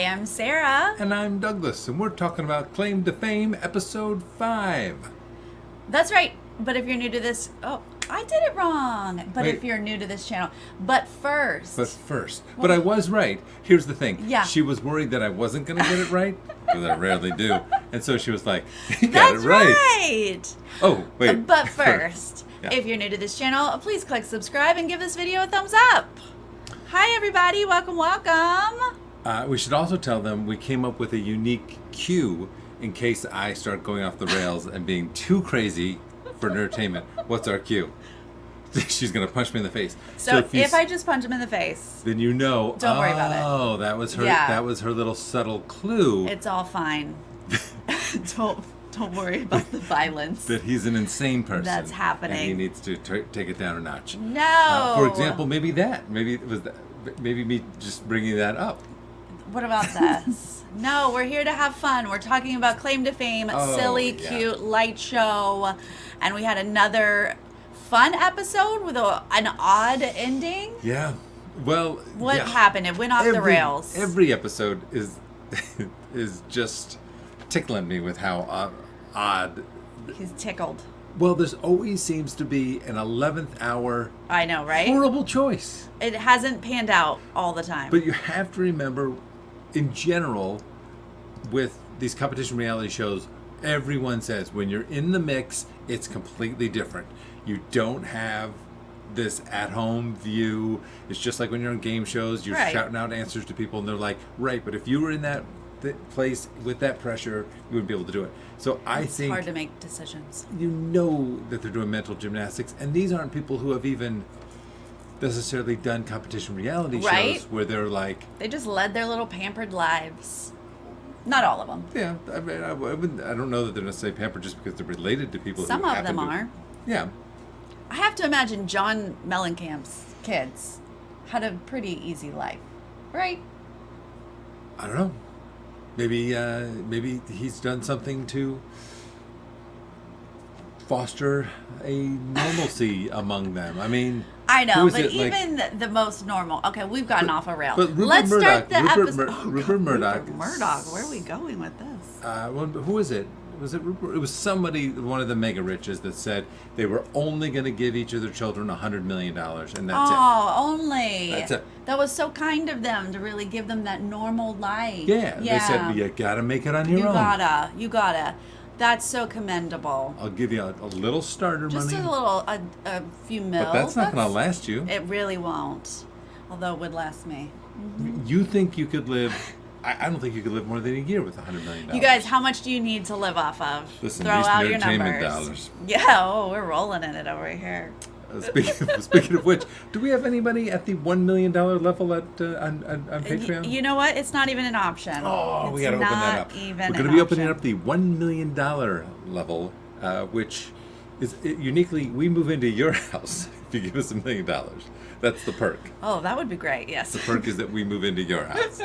I'm Sarah. And I'm Douglas, and we're talking about Claim to Fame, Episode 5. That's right. But if you're new to this... Oh, I did it wrong. But Wait. if you're new to this channel... But first... But I was right. Here's the thing. Yeah. She was worried that I wasn't going to get it right, because I rarely do. And so she was like, you got it right. That's right. Oh, wait. But first, Yeah. if you're new to this channel, please click subscribe and give this video a thumbs up. Hi, everybody. Welcome. We should also tell them we came up with a unique cue in case I start going off the rails and being too crazy for Nerdtainment. What's our cue? She's going to punch me in the face. So if I just punch him in the face, then you know. Don't worry about it. Oh, that was her. Yeah. That was her little subtle clue. it's all fine. Don't worry about the violence. That he's an insane person. That's happening. And he needs to take it down a notch. No. For example, maybe that. Maybe it was that. Maybe me just bringing that up. What about this? No, we're here to have fun. We're talking about Claim to Fame, silly, yeah. cute, light show. And we had another fun episode with an odd ending. Yeah. Well, What yeah. happened? It went off the rails. Every episode is just tickling me with how odd. He's tickled. Well, there's always seems to be an 11th hour I know, right? horrible choice. It hasn't panned out all the time. But you have to remember, in general, with these competition reality shows, everyone says when you're in the mix, it's completely different. You don't have this at-home view. It's just like when you're on game shows, you're Right. shouting out answers to people, and they're like, right, but if you were in that place with that pressure, you wouldn't be able to do it. So it's think hard to make decisions. you know that they're doing mental gymnastics, and these aren't people who have even necessarily done competition reality Right. shows where they're like, They just led their little pampered lives. Not all of them. yeah, I mean, I don't know that they're necessarily pampered just because they're related to people. Some who of happen them to, are. Yeah. I have to imagine John Mellencamp's kids had a pretty easy life, right? I don't know. Maybe he's done something to foster a normalcy among them. I mean, I know, who is but it, like- even the most normal. Okay, we've gotten off a rail. but Rupert Let's start Murdoch- the Rupert episode. Mur- Rupert Murdoch- Rupert Murdoch. Where are we going with this? well, who is it? Was it Rupert? It was somebody, one of the mega riches, that said they were only going to give each of their children $100 million, and that's Oh, only. That's it. That was so kind of them to really give them that normal life. it. Yeah, they said you got to make it on your own. You gotta. That's so commendable. I'll give you a little starter Just money, a few mil. but that's not going to last you. It really won't. Although it would last me. You think you could live? I don't think you could live more than a year with $100 million. You guys, how much do you need to live off of? Listen, Throw these out your Nerdtainment numbers. dollars. Yeah, we're rolling in it over here. Speaking of which, do we have anybody at the $1 million level on Patreon? You know what? It's not even an option. Oh, we It's got to open that not up. Even We're an going to be opening option. up the $1 million level, which is uniquely, we move into your house if you give us $1 million. That's the perk. Oh, that would be great. Yes. The perk is that we move into your house.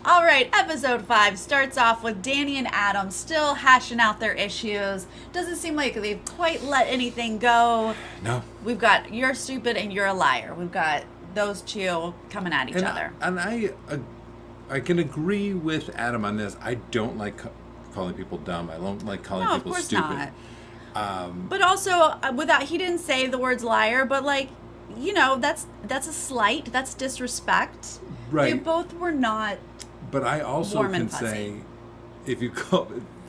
All right, episode 5 starts off with Danny and Adam still hashing out their issues. Doesn't seem like they've quite let anything go. No. We've got you're stupid and you're a liar. We've got those two coming at each other. And I can agree with Adam on this. I don't like calling people dumb. I don't like calling No, of people course stupid. not. But also, without he didn't say the words liar, but like, you know, that's a slight. That's disrespect. Right. They both were not. But I also Warm can and fuzzy. say, if you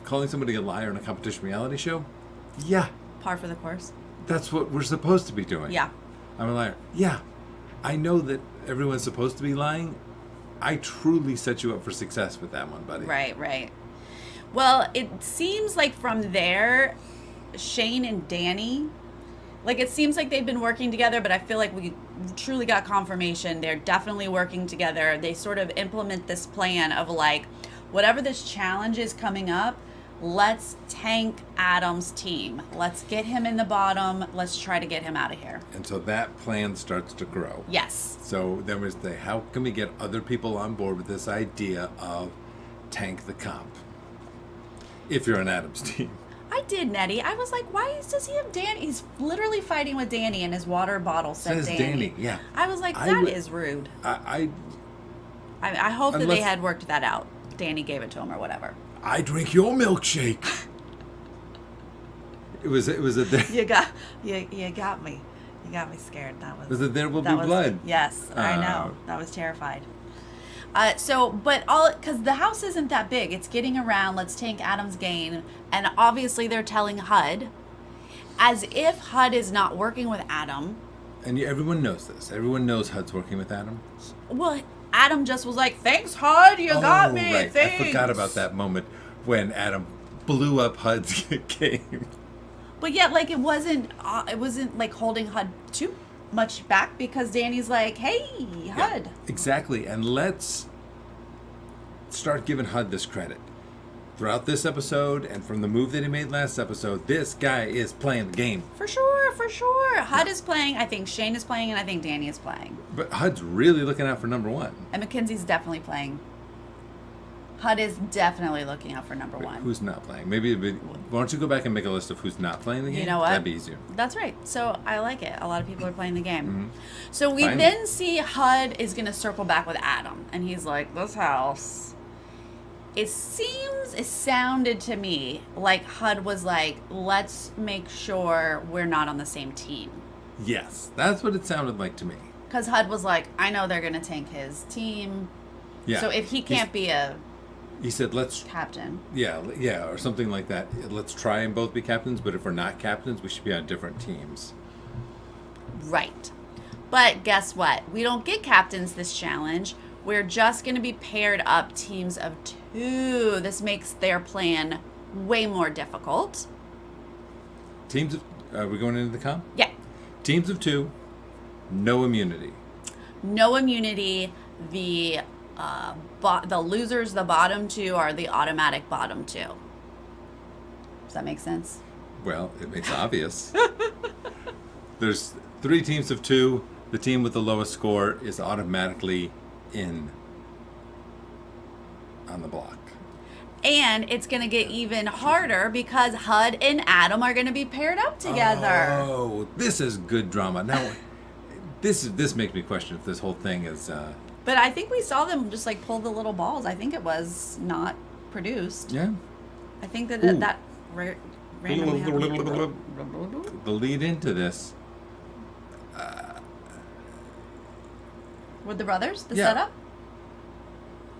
calling somebody a liar in a competition reality show, yeah, Par for the course. that's what we're supposed to be doing. Yeah. I'm a liar. Yeah, I know that everyone's supposed to be lying. I truly set you up for success with that one, buddy. Right. Well, it seems like from there, Shane and Danny, like it seems like they've been working together, but I feel like we truly got confirmation they're definitely working together. They sort of implement this plan of like, whatever this challenge is coming up, let's tank Adam's team. Let's get him in the bottom. Let's try to get him out of here. And so that plan starts to grow. Yes. So then we say, how can we get other people on board with this idea of tank the comp? If you're on Adam's team. I did, Nettie. I was like, why does he have Danny? He's literally fighting with Danny, and his water bottle says Danny. Yeah. I was like, I that would- is rude. I hope that they Unless- had worked that out. Danny gave it to him or whatever. I drink your milkshake. It was a You got me. You got me scared. That was it there will be that was- blood. Yes, I know. That was terrified. Because the house isn't that big. It's getting around. Let's take Adam's gain. And obviously they're telling HUD as if HUD is not working with Adam. And everyone knows this. Everyone knows HUD's working with Adam. Well, Adam just was like, thanks, HUD. You got me. Right. Thanks. I forgot about that moment when Adam blew up HUD's game. But yet, like, it wasn't like holding HUD too much back because Danny's like, hey, HUD. Yeah, exactly. And let's start giving HUD this credit. Throughout this episode and from the move that he made last episode, this guy is playing the game. For sure, for sure. HUD is playing, I think Shane is playing, and I think Danny is playing. But HUD's really looking out for number one. And Mackenzie's definitely playing. HUD is definitely looking out for number one. Who's not playing? Maybe why don't you go back and make a list of who's not playing the game? You know what? That'd be easier. That's right. So I like it. A lot of people are playing the game. Mm-hmm. So we Finally. then see HUD is going to circle back with Adam. And he's like, this house. It sounded to me like HUD was like, let's make sure we're not on the same team. Yes, that's what it sounded like to me. Because HUD was like, I know they're going to tank his team. Yeah. So if he can't be a He said, let's, captain. yeah, or something like that. Let's try and both be captains, but if we're not captains, we should be on different teams. Right. But guess what? We don't get captains this challenge. We're just going to be paired up teams of 2. This makes their plan way more difficult. Teams of, are we going into the comp? Yeah. Teams of 2, no immunity. No immunity. The losers, the bottom 2, are the automatic bottom 2. Does that make sense? Well, it makes obvious. There's 3 teams of 2. The team with the lowest score is automatically in on the block. And it's going to get even harder because HUD and Adam are going to be paired up together. Oh, this is good drama. Now, this makes me question if this whole thing is. But I think we saw them just like pull the little balls. I think it was not produced. Yeah. I think that Ooh. that randomly happened. The lead into this. With the brothers, the Yeah. setup.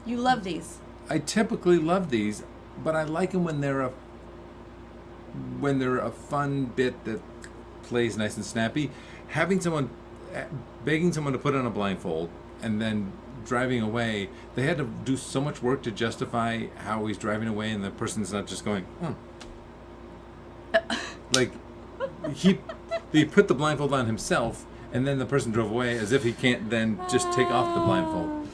You love these. I typically love these, but I like them when they're a fun bit that plays nice and snappy. Having someone, begging someone to put on a blindfold and then driving away, they had to do so much work to justify how he's driving away, and the person's not just going, like he put the blindfold on himself, and then the person drove away as if he can't then just take off the blindfold.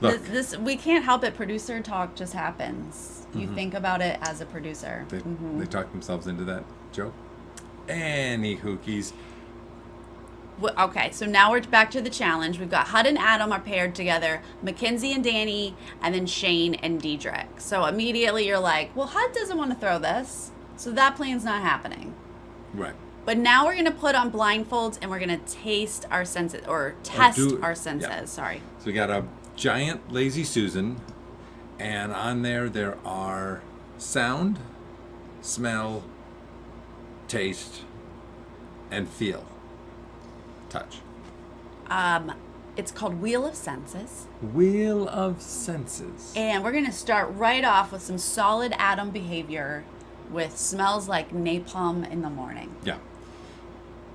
Look, This we can't help it. Producer talk just happens. You think about it as a producer. they talked themselves into that joke. Any hookies. Okay, so now we're back to the challenge. We've got HUD and Adam are paired together, Mackenzie and Danny, and then Shane and Diedrich. So immediately you're like, well, HUD doesn't want to throw this, so that plan's not happening. Right. But now we're going to put on blindfolds and we're going to taste our senses, or test our senses, yeah. sorry. So we got a giant Lazy Susan, and on there are sound, smell, taste, and feel. Touch. It's called Wheel of Senses. Wheel of Senses. And we're going to start right off with some solid Adam behavior with smells like napalm in the morning. Yeah.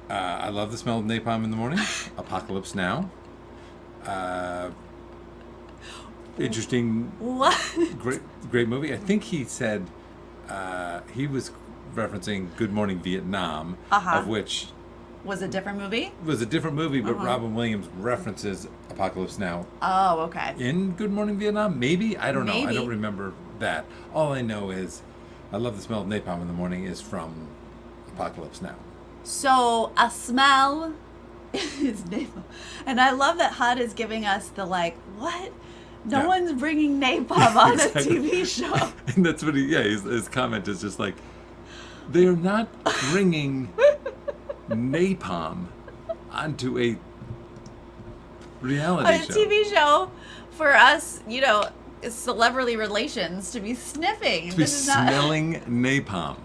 I love the smell of napalm in the morning. Apocalypse Now. Interesting. What? Great movie. I think he said he was referencing Good Morning Vietnam, of which Was it a different movie? was a different movie, but Robin Williams references Apocalypse Now Oh, okay. in Good Morning Vietnam. Maybe? I don't know. I Maybe. don't remember that. All I know is I love the smell of napalm in the morning is from Apocalypse Now. So a smell is napalm. And I love that HUD is giving us the like, what? No Yeah. one's bringing napalm on Exactly. a TV show. And that's what his comment is just like, they're not bringing napalm onto a reality A show. TV show for us, celebrity relations to be sniffing. To be smelling napalm.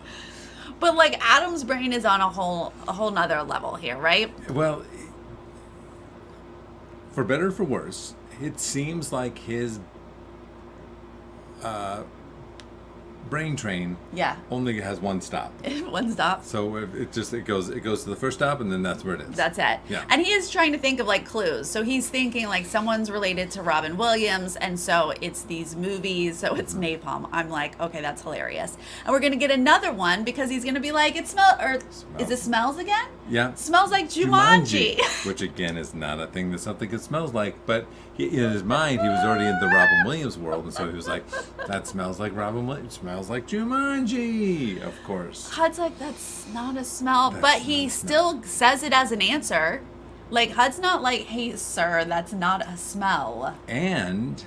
But like Adam's brain is on a whole nother level here, right? Well, for better or for worse, it seems like his brain train only has one stop. One stop. So it goes to the first stop, and then that's where it is. That's it. Yeah. And he is trying to think of like clues. So he's thinking like someone's related to Robin Williams, and so it's these movies. So it's napalm. I'm like, okay, that's hilarious. And we're gonna get another one because he's gonna be like, is it smells again? Yeah. Smells like Jumanji. Which again is not a thing that something it smells like, but in his mind he was already in the Robin Williams world, and so he was like, that smells like Robin Williams. Smells like Jumanji, of course. HUD's like, that's not a smell, but he still says it as an answer. Like, HUD's not like, hey, sir, that's not a smell. And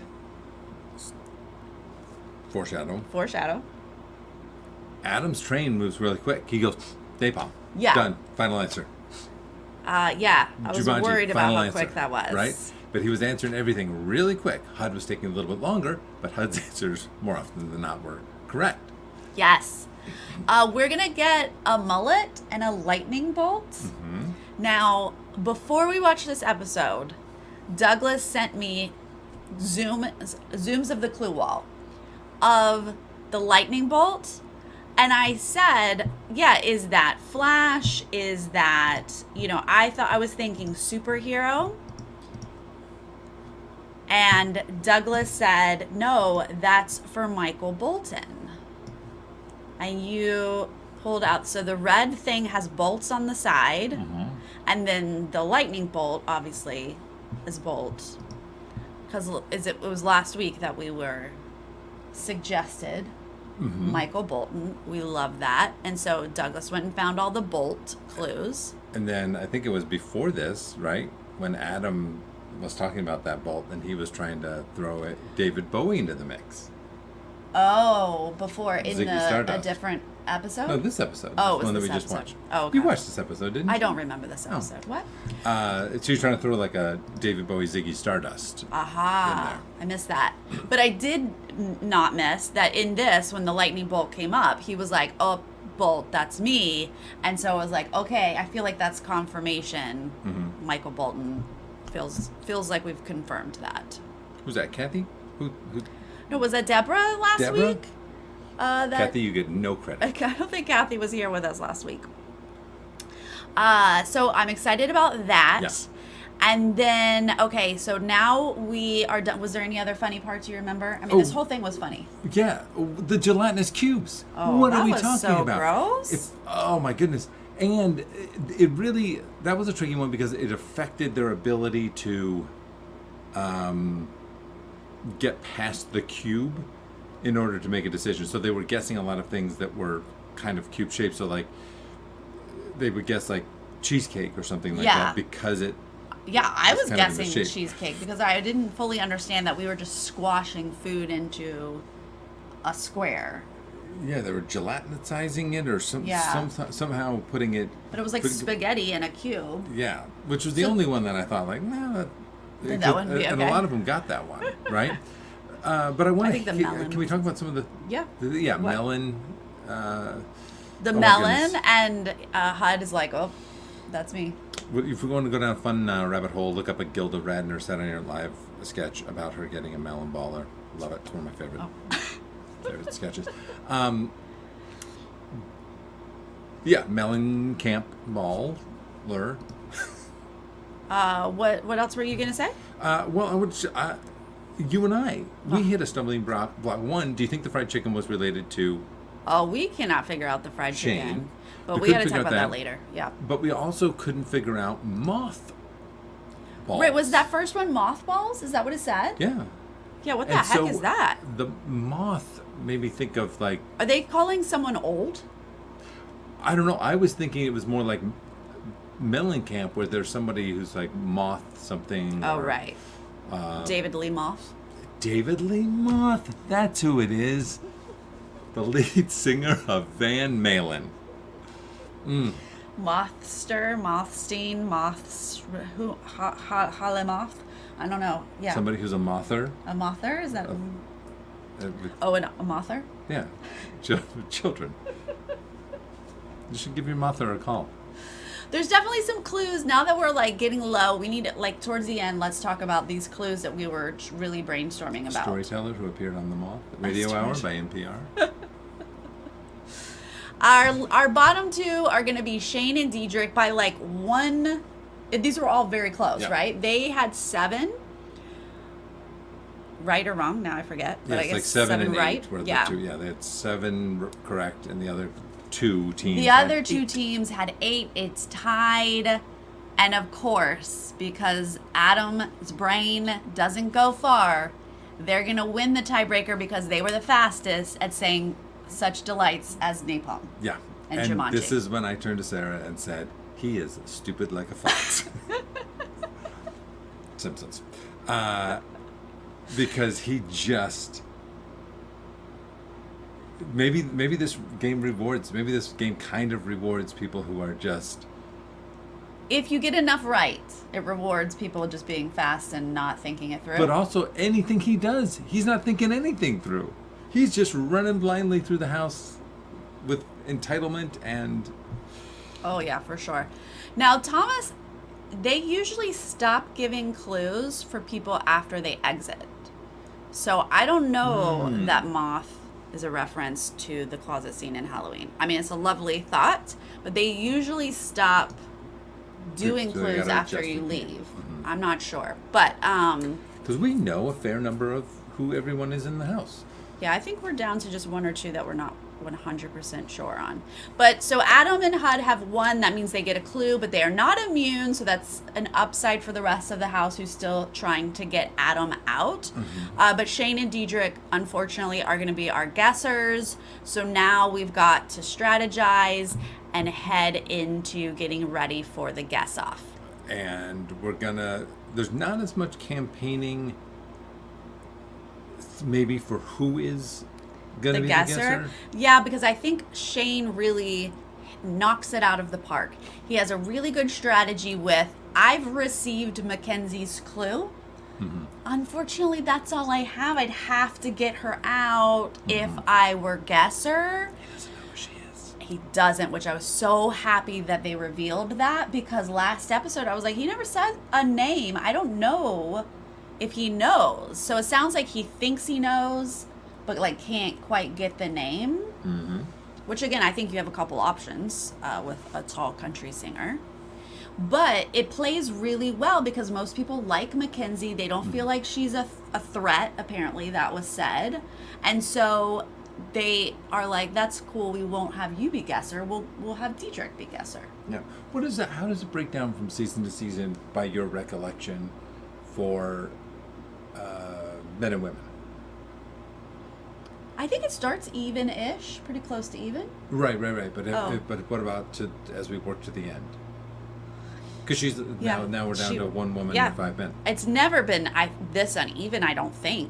foreshadow. Adam's train moves really quick. He goes, napalm. Yeah. Done. Final answer. Yeah. I was Jumanji, worried about how answer, quick that was. Right? But he was answering everything really quick. HUD was taking a little bit longer, but HUD's answers, more often than not, were correct. Yes. We're going to get a mullet and a lightning bolt. Mm-hmm. Now, before we watch this episode, Douglas sent me zooms of the clue wall of the lightning bolt. And I said, yeah, is that Flash? Is that, I was thinking superhero. And Douglas said, no, that's for Michael Bolton. And you pulled out, so the red thing has bolts on the side. Mm-hmm. And then the lightning bolt, obviously, is bolt. Because it was last week that we were suggested. Mm-hmm. Michael Bolton. We love that. And so Douglas went and found all the bolt clues. And then I think it was before this, right? When Adam was talking about that bolt, and he was trying to throw David Bowie into the mix. Oh, before in a different episode? No, this episode. Oh, it was one that this we just episode. watched. Oh, okay. You watched this episode, didn't you? I don't remember this episode. What? So you're trying to throw like a David Bowie Ziggy Stardust. Aha. I missed that. But I did not miss that in this, when the lightning bolt came up, he was like, oh, Bolt, that's me. And so I was like, okay, I feel like that's confirmation. Mm-hmm. Michael Bolton feels like we've confirmed that. Who's that, Kathy? Who? No, was that Deborah last week? Kathy, you get no credit. I don't think Kathy was here with us last week. So I'm excited about that. Yeah. And then, okay, so now we are done. Was there any other funny parts you remember? I mean, this whole thing was funny. Yeah, the gelatinous cubes. Oh, what are we that was talking so about? gross. Oh my goodness. And it really, that was a tricky one because it affected their ability to get past the cube in order to make a decision. So they were guessing a lot of things that were kind of cube shaped. So like they would guess like cheesecake or something like that because it. Yeah, I was kind of in the guessing shape. cheesecake because I didn't fully understand that we were just squashing food into a square. Yeah, they were gelatinizing it or somehow putting it. But it was like spaghetti in a cube. Yeah, which was the only one that I thought like, that wouldn't be and okay. a lot of them got that one, right? But I want to. melon. Can we talk about some of the? Yeah. What? Melon. The melon and HUD is like, oh, that's me. If we're going to go down a fun rabbit hole, look up a Gilda Radner Saturday Night Live sketch about her getting a melon baller. Love it. It's one of my favorite sketches. Melon camp baller. What else were you gonna say? Well, I would. You and I, we hit a stumbling block. One, do you think the fried chicken was related to? Oh, we cannot figure out the fried Shane. chicken. But we got to talk about that later. Yeah. But we also couldn't figure out moth balls. Right, was that first one mothballs? Is that what it said? Yeah. Yeah, what the heck is that? The moth made me think of like... Are they calling someone old? I don't know. I was thinking it was more like Mellencamp where there's somebody who's like moth something. Oh, right. David Lee Moth. David Lee Moth. That's who it is. The lead singer of Van Halen. Mothster, Mothstein, Halemoth. I don't know. Yeah. Somebody who's a mother. A mother? Is that... With, a mother? yeah. Children. You should give your mother a call. There's definitely some clues. Now that we're like getting low, we need to, like, towards the end, let's talk about these clues that we were really brainstorming about. Storyteller who appeared on The Moth. Radio Hour by NPR. Our bottom two are going to be Shane and Diedrich by like one. These were all very close, Yeah. right? They had 7. Right or wrong? Now I forget. But Yeah, I it's guess like 7 and 8 right. were the Yeah. 2. Yeah, they had 7 correct, and the other 2 teams. The other 2 teams had 8. It's tied. And of course, because Adam's brain doesn't go far, they're going to win the tiebreaker because they were the fastest at saying such delights as napalm. Yeah. And And Jumanji. this is when I turned to Sarah and said, he is stupid like a fox. Simpsons. Because he just... Maybe this game kind of rewards people who are just... If you get enough right, it rewards people just being fast and not thinking it through. But also, anything he does, he's not thinking anything through. He's just running blindly through the house with entitlement and... Oh, yeah, for sure. Now, Thomas, they usually stop giving clues for people after they exit. So I don't know that moth is a reference to the closet scene in Halloween. I mean, it's a lovely thought, but they usually stop doing So they clues gotta after adjust you it. leave. I'm not sure. But, Because we know a fair number of who everyone is in the house. yeah, I think we're down to just 1 or 2 that we're not 100% sure on. But so Adam and Hud have 1. That means they get a clue, but they are not immune. So that's an upside for the rest of the house who's still trying to get Adam out. But Shane and Diedrich, unfortunately, are going to be our guessers. So now we've got to strategize and head into getting ready for the guess off. And there's not as much campaigning maybe for who is going to be the guesser. Yeah, because I think Shane really knocks it out of the park. He has a really good strategy with, I've received Mackenzie's clue. Unfortunately, that's all I have. I'd have to get her out if I were guesser. He doesn't know who she is. He doesn't, which I was so happy that they revealed that, because last episode I was like, he never said a name. I don't know if he knows. So it sounds like he thinks he knows, but like can't quite get the name. Which again, I think you have a couple options with a tall country singer. But it plays really well because most people like Mackenzie. They don't feel like she's a threat, apparently, that was said. And so they are like, that's cool, we won't have you be guesser. We'll have Diedrich be guesser. Yeah. What is that? How does it break down from season to season by your recollection for men and women? I think it starts even-ish, pretty close to even. Right. But Oh. but what about as we work to the end? Because she's Yeah, now we're down to 1 woman yeah. and 5 men. It's never been this uneven, I don't think.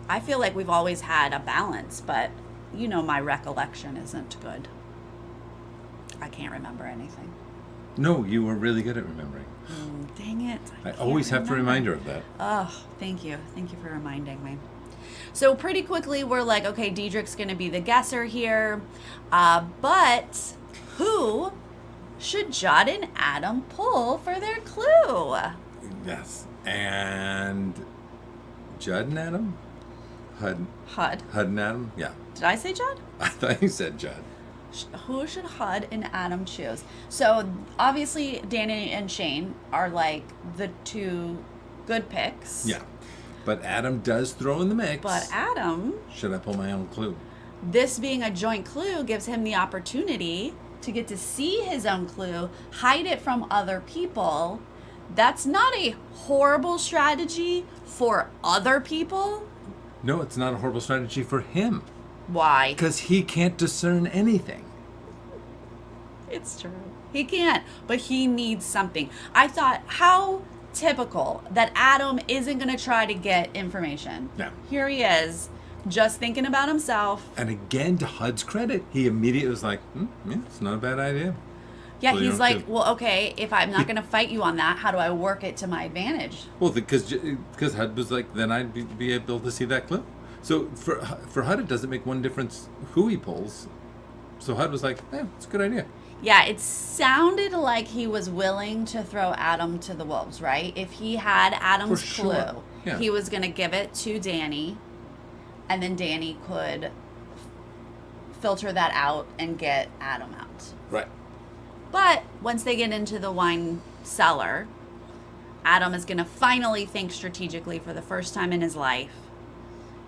I feel like we've always had a balance, but you know my recollection isn't good. I can't remember anything. No, you were really good at remembering. Dang it. I can't always have to remember. remind her of that. Oh, thank you. Thank you for reminding me. So pretty quickly, we're like, okay, Diedrich's going to be the guesser here. But who should Judd and Adam pull for their clue? Yes. And Judd and Adam? Hud and Adam? Yeah. Did I say Judd? I thought you said Judd. Who should Hud and Adam choose? So obviously Danny and Shane are like the 2 good picks. Yeah. But Adam does throw in the mix. But Adam, Should I pull my own clue? this being a joint clue gives him the opportunity to get to see his own clue, hide it from other people. That's not a horrible strategy for other people. No, it's not a horrible strategy for him. Why? Because he can't discern anything. It's true. He can't, but he needs something. I thought, how typical that Adam isn't going to try to get information. Yeah. Here he is, just thinking about himself. And again, to Hud's credit, he immediately was like, yeah, it's not a bad idea. Yeah, So you he's don't like, have to- well, okay, if I'm not going to fight you on that, how do I work it to my advantage? Well, because HUD was like, then I'd be able to see that clue. So for HUD, it doesn't make one difference who he pulls. So HUD was like, it's a good idea. Yeah, it sounded like he was willing to throw Adam to the wolves, right? If he had Adam's For sure. clue, Yeah. he was going to give it to Danny, and then Danny could filter that out and get Adam out. Right. But once they get into the wine cellar, Adam is going to finally think strategically for the first time in his life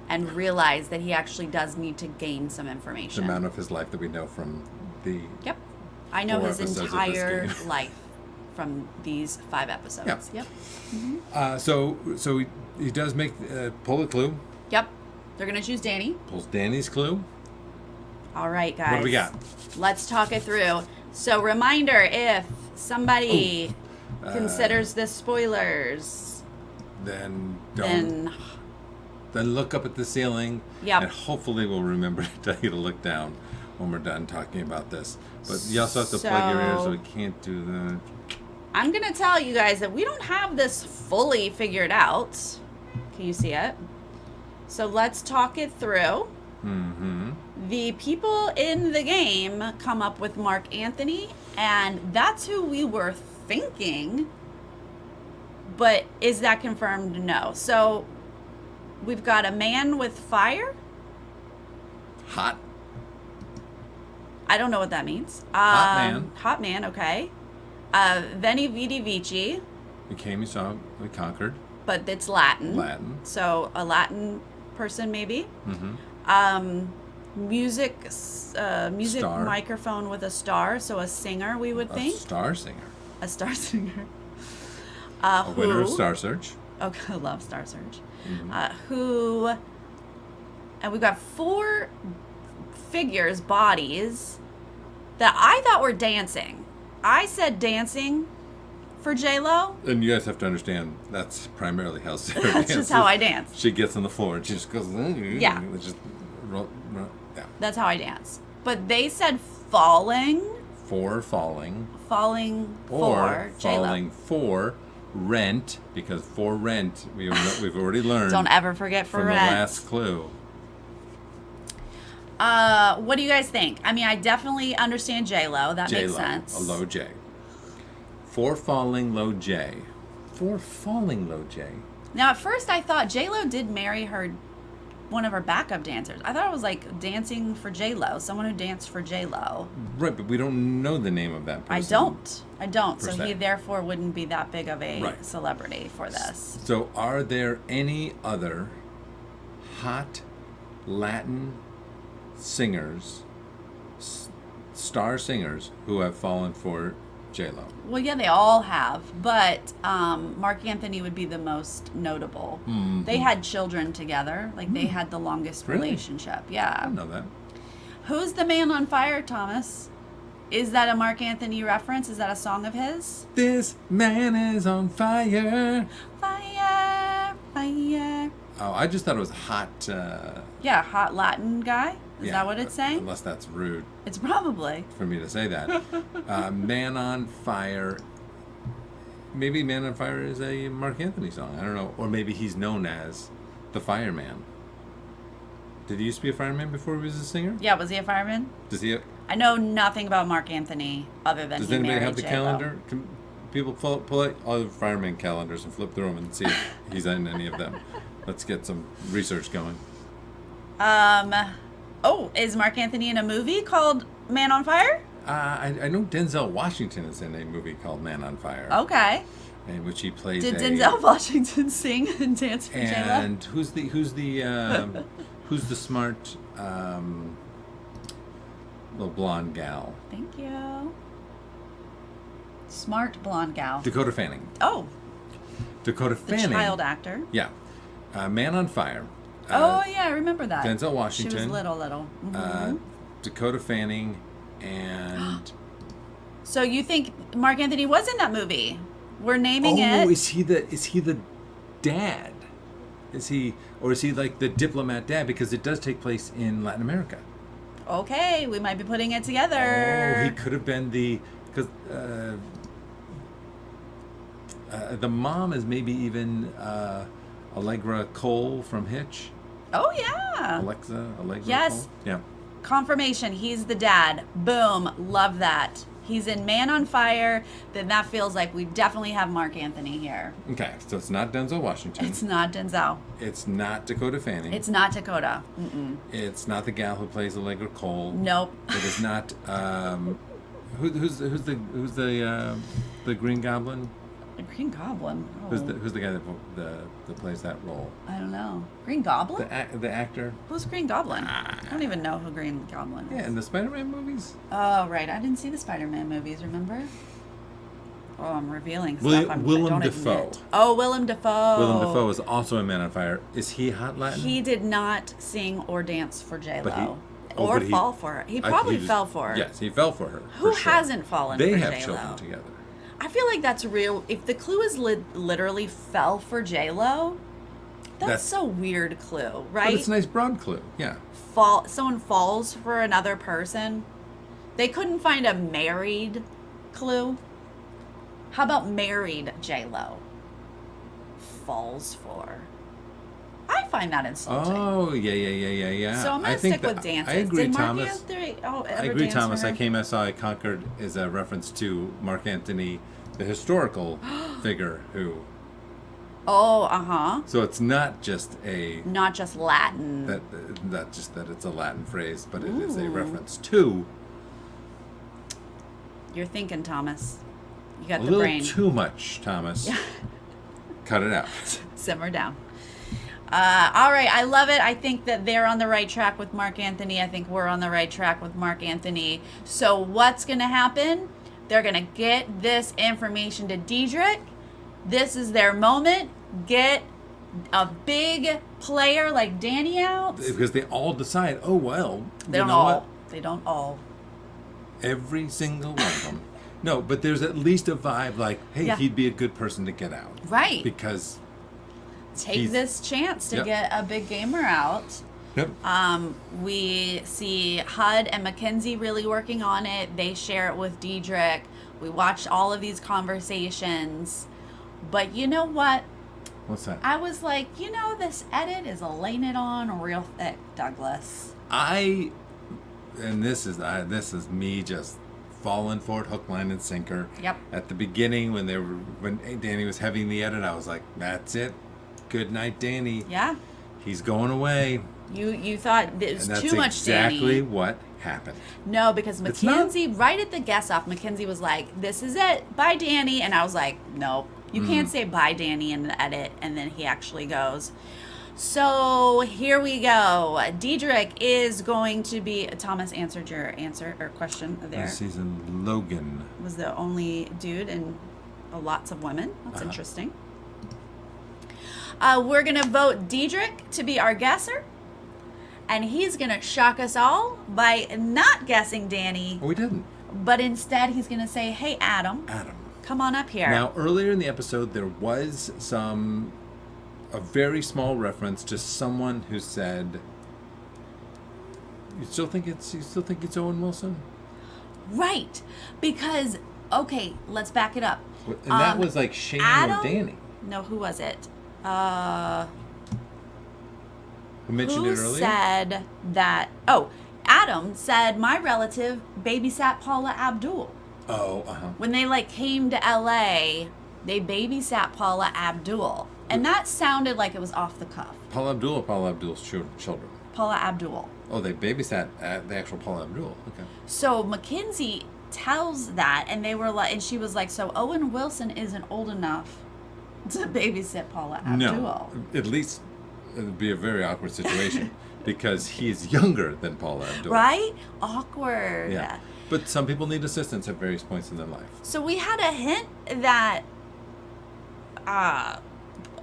and realize that he actually does need to gain some The information. amount of his life that we know from the... Yep. I know 4 his episodes of this entire game. life from these 5 episodes. Yeah. Yep. So he does make pull a clue. Yep. They're going to choose Danny. Pulls Danny's clue. All right, guys. What do we got? Let's talk it through. So, reminder, if somebody considers this spoilers, Then then look up at the ceiling. Yep. And hopefully we'll remember to tell you to look down when we're done talking about this. But you also have to plug your ears, so we can't do that. I'm going to tell you guys that we don't have this fully figured out. Can you see it? So let's talk it through. Mm-hmm. The people in the game come up with Mark Anthony, and that's who we were thinking. But is that confirmed? No. So we've got a man with fire. Hot. I don't know what that means. Hot man. Hot man, okay. Veni Vidi Vici, We came, we saw, we conquered. but it's Latin. Latin. So a Latin person, maybe. Mm-hmm. Music Star. microphone with a star, so a singer, we would A think. star singer. A star singer. A winner of Star Search. Okay, I love Star Search. Mm-hmm. And we've got 4 figures, bodies, that I thought were dancing. I said dancing for J-Lo. And you guys have to understand, that's primarily how Sarah That's dances. just how I dance. She gets on the floor and she just goes, Yeah. It's just, yeah. That's how I dance. But they said falling For falling. for Or J-Lo. falling for rent, because for rent, we've already learned Don't ever forget for from rent. the last clue. What do you guys think? I mean, I definitely understand J-Lo. That makes J-Lo, sense. a low J. For falling, low J. For falling, low J. Now, at first, I thought J-Lo did marry one of her backup dancers. I thought it was like dancing for J-Lo, someone who danced for J-Lo. Right, but we don't know the name of that person. I don't. So Per se. he therefore wouldn't be that big of a Right. celebrity for this. So are there any other hot Latin singers, star singers, who have fallen for J-Lo? Well, yeah, they all have, but Mark Anthony would be the most notable. Mhm. They had children together. Like, they had the longest Really? relationship. I Yeah. don't know that. Who's the man on fire, Thomas? Is that a Mark Anthony reference? Is that a song of his? This man is on fire. Fire, fire. Oh, I just thought it was hot. Yeah, hot Latin guy. Is Yeah, that what it's saying? Unless that's rude It's probably. for me to say that. Man on Fire. Maybe Man on Fire is a Mark Anthony song. I don't know. Or maybe he's known as the Fireman. Did he used to be a fireman before he was a singer? Yeah, was he a fireman? Does he? I know nothing about Mark Anthony other than Does he anybody married have the J-Lo. calendar? Can people pull out all the fireman calendars and flip through them and see if he's in any of them? Let's get some research going. Oh, is Mark Anthony in a movie called Man on Fire? I know Denzel Washington is in a movie called Man on Fire. Okay. In which he plays Did a... Denzel Washington sing and dance for J-Lo? And who's the smart little blonde gal? Thank you. Smart blonde gal. Dakota Fanning. Oh, Dakota the Fanning. child actor. Yeah. Man on Fire. Oh, yeah, I remember that. Denzel Washington. She was little. Mhm. Dakota Fanning and... So you think Mark Anthony was in that movie? We're naming it. Oh, is he the dad? Is he like the diplomat dad? Because it does take place in Latin America. Okay, we might be putting it together. Oh, he could have been the because the mom is maybe even Allegra Cole from Hitch. Oh, yeah. Allegra Yes. Cole? Yeah. Confirmation, he's the dad. Boom. Love that. He's in Man on Fire. Then that feels like we definitely have Mark Anthony here. Okay, so it's not Denzel Washington. It's not Denzel. It's not Dakota Fanning. It's not Dakota. It's not the gal who plays Allegra Cole. Nope. It is not. Who's the Green Goblin? The Green Goblin. Oh, Who's the guy that plays that role? I don't know. Green Goblin? The actor. Who's Green Goblin? I don't even know who Green Goblin is. Yeah, in the Spider-Man movies. Oh, right. I didn't see the Spider-Man movies, remember? Oh, I'm revealing stuff. Willem Dafoe. Admit. Oh, Willem Dafoe. Willem Dafoe is also in Man on Fire. Is he hot Latin? He did not sing or dance for J-Lo. But he fall for her. He probably fell for her. Yes, he fell for her. Who for sure. hasn't fallen They for have J-Lo? children together. I feel like that's real. If the clue is literally fell for J-Lo, that's so weird clue, right? But it's a nice broad clue. Yeah. Someone falls for another person. They couldn't find a married clue. How about married J-Lo? Falls for. I find that insulting. Oh, yeah. So I'm going to stick with dances. I agree, Did Mark Thomas. Anthony ever I agree, dance for Thomas. her? I Came, I Saw, I Conquered is a reference to Mark Antony, the historical figure who. Oh, uh-huh. So it's not just a. Not just Latin. Not just that it's a Latin phrase, but it is a reference to. You're thinking, Thomas. You got A the little brain. too much, Thomas. Cut it out. Simmer down. All right, I love it. I think that they're on the right track with Mark Anthony. I think we're on the right track with Mark Anthony. So what's going to happen? They're going to get this information to Diedrich. This is their moment. Get a big player like Danny out. Because they all decide, oh, well, They you don't know all. what? They don't all. Every single one of them. No, but there's at least a vibe like, hey, Yeah. he'd be a good person to get out. Right. Because Take this chance to Yep. get a big gamer out. Yep. We see HUD and Mackenzie really working on it. They share it with Diedrich. We watched all of these conversations. But you know what? What's that? I was like, this edit is laying it on real thick, Douglas. And this is me just falling for it, hook, line, and sinker. Yep. At the beginning, when Danny was having the edit, I was like, that's it. Good night, Danny. Yeah. He's going away. You thought it was And that's too much Danny. exactly what happened. No, because It's not. Mackenzie, right at the guess off, Mackenzie was like, this is it. Bye, Danny. And I was like, no, you can't say bye, Danny in the edit. And then he actually goes. So here we go. Diedrich is going to be. Thomas answered your answer or question there. This season, Logan. Was the only dude and lots of women. That's interesting. We're going to vote Diedrich to be our guesser. And he's going to shock us all by not guessing Danny. Oh, we didn't. But instead, he's going to say, hey, Adam, come on up here. Now, earlier in the episode, there was a very small reference to someone who said, "You still think it's Owen Wilson?" Right. Because, okay, let's back it up. And that was like Shane Adam? or Danny. No, who was it? Who mentioned Who it earlier? said that? Oh, Adam said my relative babysat Paula Abdul. Oh, When they came to LA, they babysat Paula Abdul. And that sounded like it was off the cuff. Paula Abdul or Paula Abdul's children? Paula Abdul. Oh, they babysat at the actual Paula Abdul. Okay. So Mackenzie tells that, and they were like, and she was like, so Owen Wilson isn't old enough to babysit Paula Abdul. No, at least it would be a very awkward situation because he's younger than Paula Abdul. Right? Awkward. Yeah. But some people need assistance at various points in their life. So we had a hint that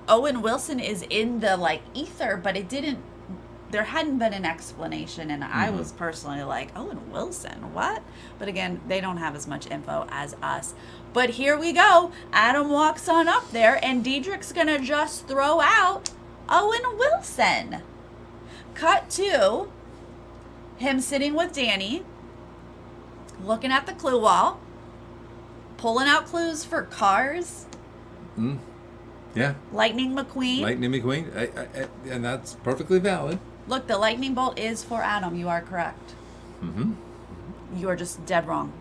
Owen Wilson is in the ether, but it didn't. There hadn't been an explanation, and I was personally like, Owen Wilson, what? But again, they don't have as much info as us. But here we go. Adam walks on up there, and Diedrich's gonna just throw out Owen Wilson. Cut to him sitting with Danny, looking at the clue wall. pulling out clues for cars. Yeah. Lightning McQueen. Lightning McQueen. And that's perfectly valid. Look, the lightning bolt is for Adam. You are correct. You are just dead wrong.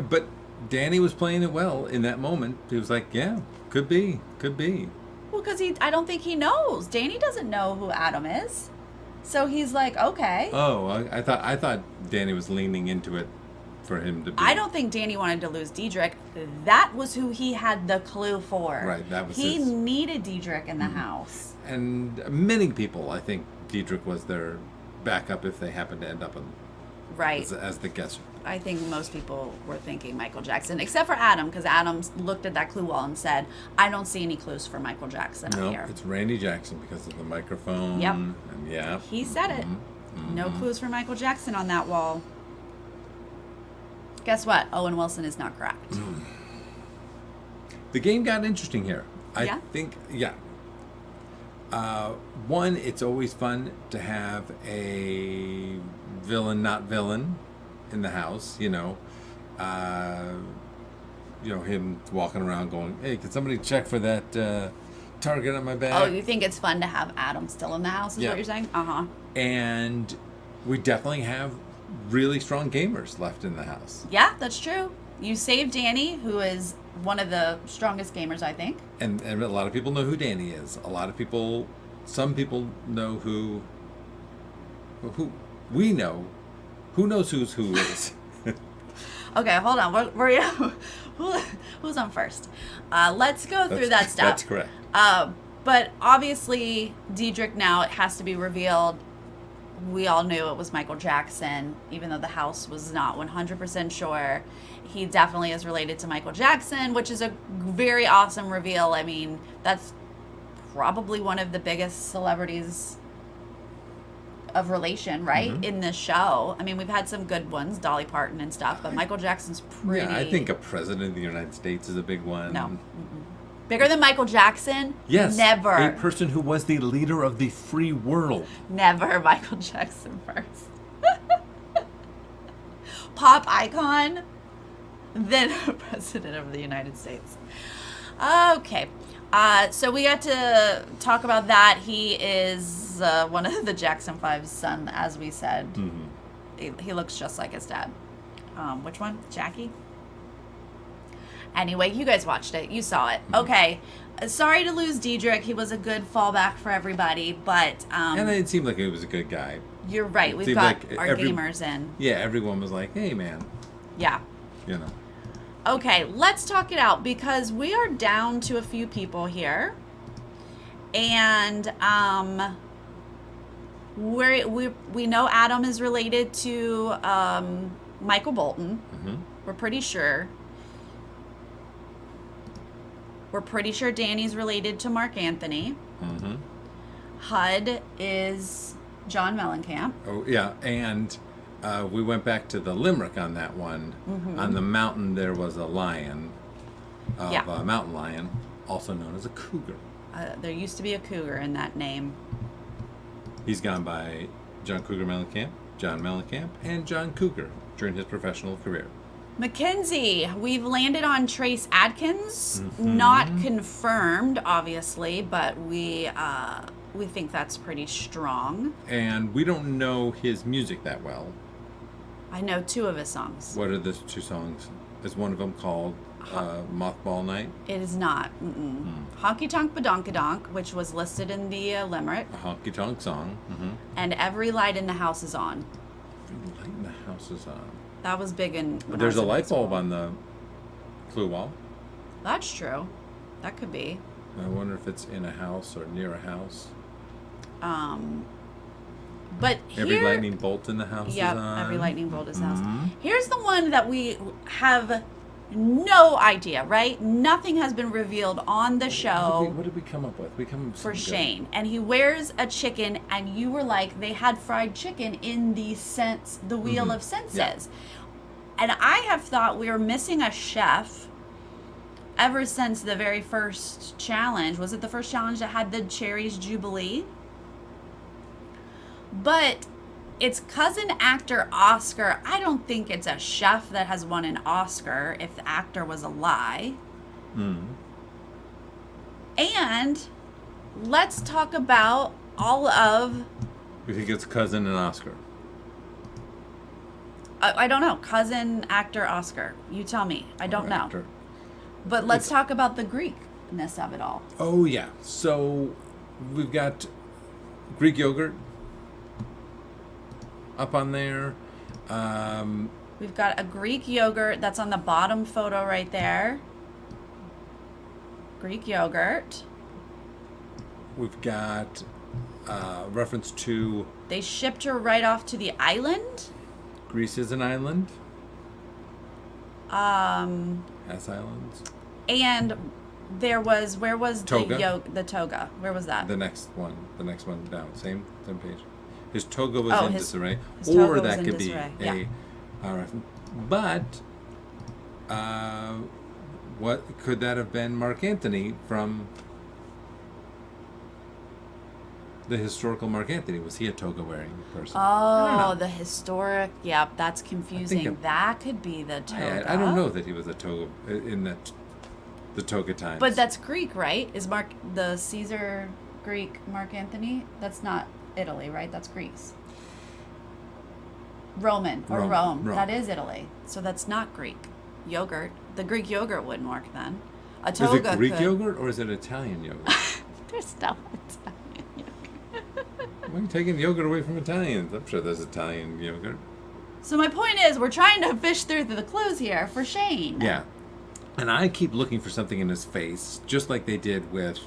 But Danny was playing it well in that moment. He was like, yeah, could be. Well, because I don't think he knows. Danny doesn't know who Adam is. So he's like, okay. Oh, I thought Danny was leaning into it for him to be. I don't think Danny wanted to lose Diedrich. That was who he had the clue for. Right, that was He his. needed Diedrich in the house. And many people, I think, Diedrich was their backup if they happened to end up Right. as the guesser. I think most people were thinking Michael Jackson, except for Adam, because Adam looked at that clue wall and said, I don't see any clues for Michael Jackson up here. It's Randy Jackson because of the microphone. Yep. And yeah. He said it. No clues for Michael Jackson on that wall. Guess what? Owen Wilson is not correct. The game got interesting here. Yeah? I think, yeah. One, it's always fun to have a villain, not villain, in the house. Him walking around going, "Hey, can somebody check for that target on my back?" Oh, you think it's fun to have Adam still in the house? Is Yeah. what you're saying? And we definitely have really strong gamers left in the house. Yeah, that's true. You saved Danny, who is one of the strongest gamers, I think. And a lot of people know who Danny is. Some people know who we know. Who knows who is? Okay, hold on. Who's on first? Let's go through that stuff. That's correct. But obviously, Diedrich now, it has to be revealed. We all knew it was Michael Jackson, even though the house was not 100% sure. He definitely is related to Michael Jackson, which is a very awesome reveal. I mean, that's probably one of the biggest celebrities of relation, right? In this show. I mean, we've had some good ones, Dolly Parton and stuff, but Michael Jackson's pretty... Yeah, I think a president of the United States is a big one. No. Bigger than Michael Jackson? Yes. Never. A person who was the leader of the free world. Never Michael Jackson first. Pop icon, then president of the United States. Okay. So we got to talk about that. He is one of the Jackson 5's son, as we said. He looks just like his dad. Which one? Jackie? Anyway, you guys watched it. You saw it. Okay. Sorry to lose Diedrich. He was a good fallback for everybody, but... and it seemed like he was a good guy. You're right. We've got our gamers in. Yeah, everyone was like, hey, man. Yeah. Okay, let's talk it out because we are down to a few people here. And we know Adam is related to Michael Bolton. We're pretty sure. We're pretty sure Danny's related to Mark Anthony. HUD is John Mellencamp. Oh, yeah, and we went back to the limerick on that one. On the mountain, there was a lion, a mountain lion, also known as a cougar. There used to be a cougar in that name. He's gone by John Cougar Mellencamp, John Mellencamp, and John Cougar during his professional career. Mackenzie, we've landed on Trace Adkins. Not confirmed, obviously, but we think that's pretty strong. And we don't know his music that well. I know 2 of his songs. What are the 2 songs? Is one of them called Mothball Night? It is not. Honky Tonk Badonkadonk, which was listed in the limerick. A honky tonk song. And Every Light in the House is On. Every light in the house is on. That was big in... There's a light bulb on the clue wall. That's true. That could be. I wonder if it's in a house or near a house. But here... Every lightning bolt in the house is on. Every lightning bolt is house. Here's the one that we have no idea, right? Nothing has been revealed on the show. What did we come up with? We come up with for something Shane, and he wears a chicken, and you were like, they had fried chicken in the Wheel of Senses. Yeah. And I have thought we were missing a chef ever since the very first challenge. Was it the first challenge that had the Cherries Jubilee? But it's cousin actor Oscar. I don't think it's a chef that has won an Oscar if the actor was a lie. And let's talk about all of... You think it's cousin and Oscar? I don't know. Cousin actor Oscar. You tell me. I don't know. Actor. But let's talk about the Greekness of it all. Oh, yeah. So we've got Greek yogurt up on there. We've got a Greek yogurt that's on the bottom photo right there. Greek yogurt. We've got reference to... They shipped her right off to the island. Greece is an island. Has islands. And there was... Where was Toga. the toga? Where was that? The next one down. Same page. His toga was in disarray. His toga Or was that in could disarray. be Yeah. But what could that have been? Mark Antony from the historical Mark Antony. Was he a toga wearing person? Oh, the historic. Yep, that's confusing. That could be the toga. I don't know that he was a toga in the toga times. But that's Greek, right? Is the Caesar Greek Mark Antony? That's not Italy, right? That's Greece. Rome. That is Italy. So that's not Greek. Yogurt. The Greek yogurt wouldn't work then. A toga is it Greek yogurt or is it Italian yogurt? There's no Italian yogurt. Why are you taking yogurt away from Italians? I'm sure there's Italian yogurt. So my point is, we're trying to fish through the clues here for Shane. Yeah. And I keep looking for something in his face, just like they did with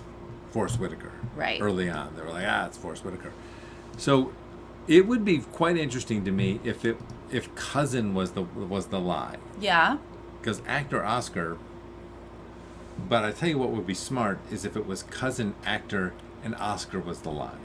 Forrest Whitaker. Right. Early on. They were like, it's Forrest Whitaker. So it would be quite interesting to me if cousin was the lie. Yeah. Because actor Oscar, but I tell you what would be smart is if it was cousin actor and Oscar was the lie.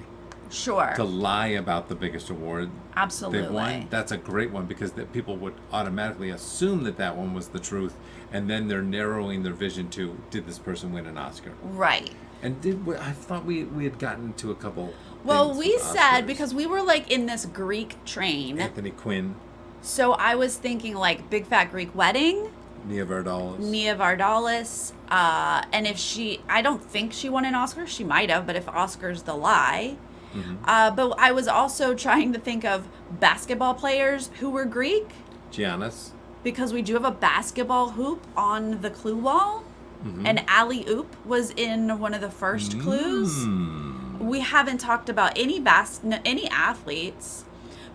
Sure. To lie about the biggest award Absolutely. they've won. That's a great one because people would automatically assume that one was the truth, and then they're narrowing their vision to, did this person win an Oscar? Right. And I thought we had gotten to a couple. Well, we with said, Oscars. because we were like in this Greek train. Anthony Quinn, So I was thinking like Big Fat Greek Wedding. Nia Vardalos. And if I don't think she won an Oscar. She might have, but if Oscar's the lie. Mm-hmm. But I was also trying to think of basketball players who were Greek. Giannis. Because we do have a basketball hoop on the clue wall. Mm-hmm. And alley-oop was in one of the first clues. We haven't talked about any athletes.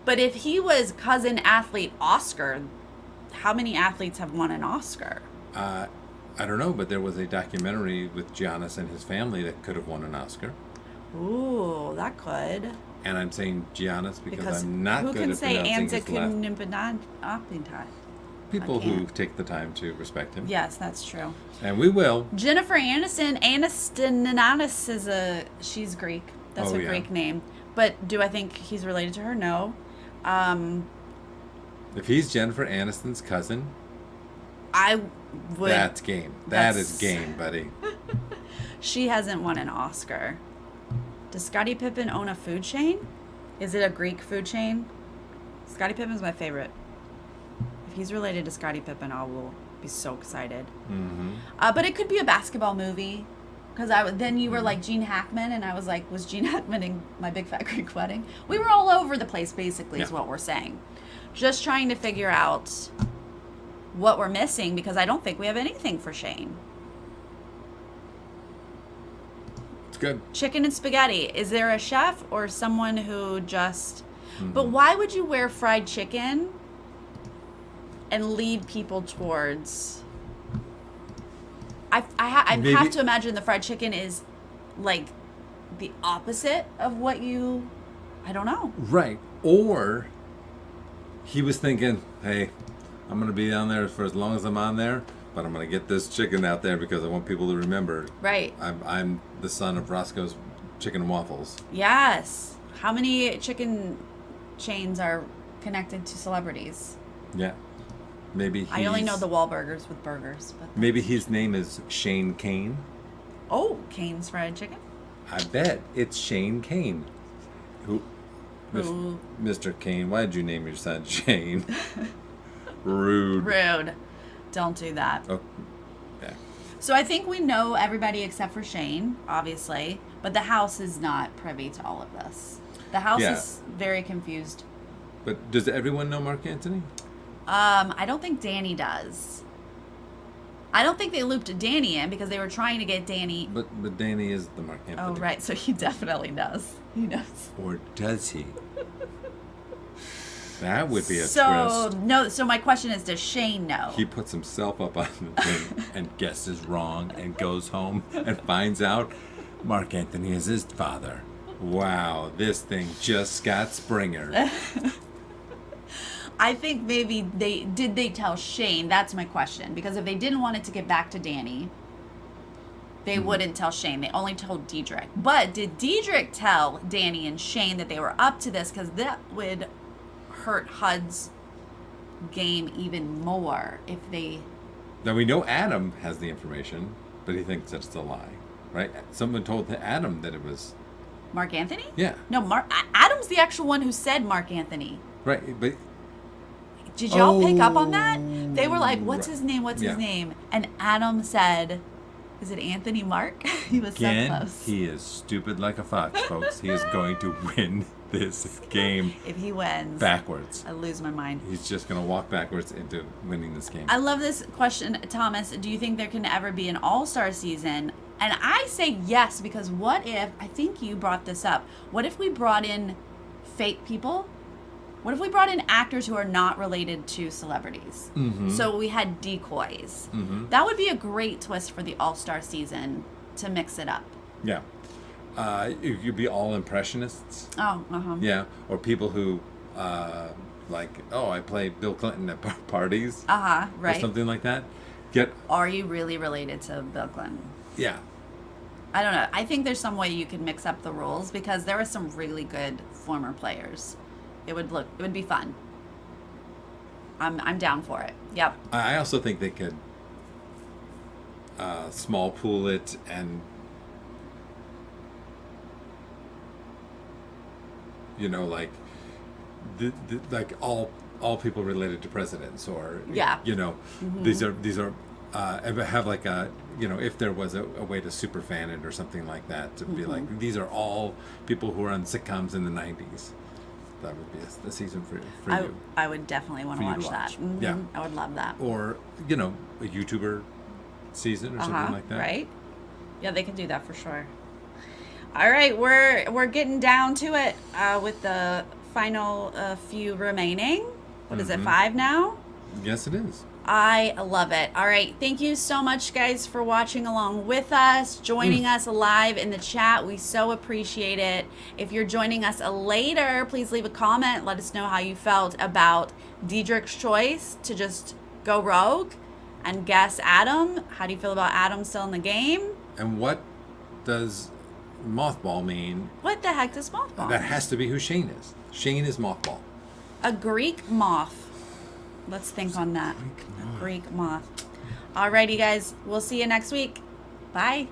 But if he was cousin athlete Oscar, how many athletes have won an Oscar? I don't know, but there was a documentary with Giannis and his family that could have won an Oscar. Ooh, that could. And I'm saying Giannis because I'm not good at pronouncing his last. People who take the time to respect him. Yes, that's true. And we will. Jennifer Aniston she's Greek. That's her Greek name. But do I think he's related to her? No. If he's Jennifer Aniston's cousin, I would. That's game. That is game, buddy. She hasn't won an Oscar. Does Scottie Pippen own a food chain? Is it a Greek food chain? Scottie Pippen's my favorite. If he's related to Scottie Pippen, I will be so excited. Mm-hmm. But it could be a basketball movie. Because then you were like Gene Hackman, and I was like, was Gene Hackman in My Big Fat Greek Wedding? We were all over the place, basically, is what we're saying. Just trying to figure out what we're missing, because I don't think we have anything for Shane. It's good. Chicken and spaghetti. Is there a chef or someone who just... Mm-hmm. But why would you wear fried chicken and lead people towards... I have to imagine the fried chicken is like the opposite of what you... I don't know. Right. Or he was thinking, hey, I'm going to be on there for as long as I'm on there, but I'm going to get this chicken out there because I want people to remember. Right. I'm the son of Roscoe's Chicken and Waffles. Yes. How many chicken chains are connected to celebrities? Yeah. Maybe I only know the Wahlburgers with burgers. But maybe his name is Shane Kane. Oh, Kane's Fried Chicken? I bet it's Shane Kane, who who... Mr. Kane, why did you name your son Shane? Rude. Rude. Don't do that. Oh, yeah. So I think we know everybody except for Shane, obviously, but the house is not privy to all of this. The house is very confused. But does everyone know Mark Anthony? I don't think Danny does. I don't think they looped Danny in because they were trying to get Danny. But Danny is the Mark Anthony. Oh, right. So he definitely knows. He knows. Or does he? That would be a twist. No. So my question is, does Shane know? He puts himself up on the thing and guesses wrong and goes home and finds out Mark Anthony is his father. Wow, this thing just got Springer. I think maybe they tell Shane? That's my question. Because if they didn't want it to get back to Danny, they wouldn't tell Shane. They only told Diedrich. But did Diedrich tell Danny and Shane that they were up to this? Because that would hurt HUD's game even more if they... Now we know Adam has the information, but he thinks that it's a lie, right? Someone told Adam that it was... Mark Anthony? Yeah. No, Adam's the actual one who said Mark Anthony. Right, but... Did y'all pick up on that? They were like, what's his name? What's Yeah. his name? And Adam said, is it Anthony Mark? He was Again, so close. he is stupid like a fox, folks. He is going to win this game If he wins, backwards. I lose my mind. He's just going to walk backwards into winning this game. I love this question, Thomas. Do you think there can ever be an all-star season? And I say yes, because what if, I think you brought this up, what if we brought in fake people? What if we brought in actors who are not related to celebrities? Mm-hmm. So we had decoys. Mm-hmm. That would be a great twist for the all-star season to mix it up. Yeah. It could be all impressionists. Oh, uh-huh. Yeah. Or people who, I play Bill Clinton at parties. Uh-huh, right. Or something like that. Are you really related to Bill Clinton? Yeah. I don't know. I think there's some way you could mix up the rules because there are some really good former players. It would be fun. I'm down for it. Yep. I also think they could small pool it and like all people related to presidents or Mm-hmm. these are have like a if there was a way to super fan it or something like that to be like these are all people who are on sitcoms in the 90s. That would be a season for you. I would definitely want to watch that. Mm-hmm. Yeah. I would love that. Or, a YouTuber season or something like that. Right? Yeah, they could do that for sure. All right, we're getting down to it with the final few remaining. What is it, 5 now? Yes, it is. I love it. All right. Thank you so much, guys, for watching along with us, joining us live in the chat. We so appreciate it. If you're joining us later, please leave a comment. Let us know how you felt about Diedrich's choice to just go rogue and guess Adam. How do you feel about Adam still in the game? And what does mothball mean? What the heck does mothball That mean? has to be who Shane is. Shane is mothball. A Greek moth. Let's think on that. A Greek moth. Alrighty, guys. We'll see you next week. Bye.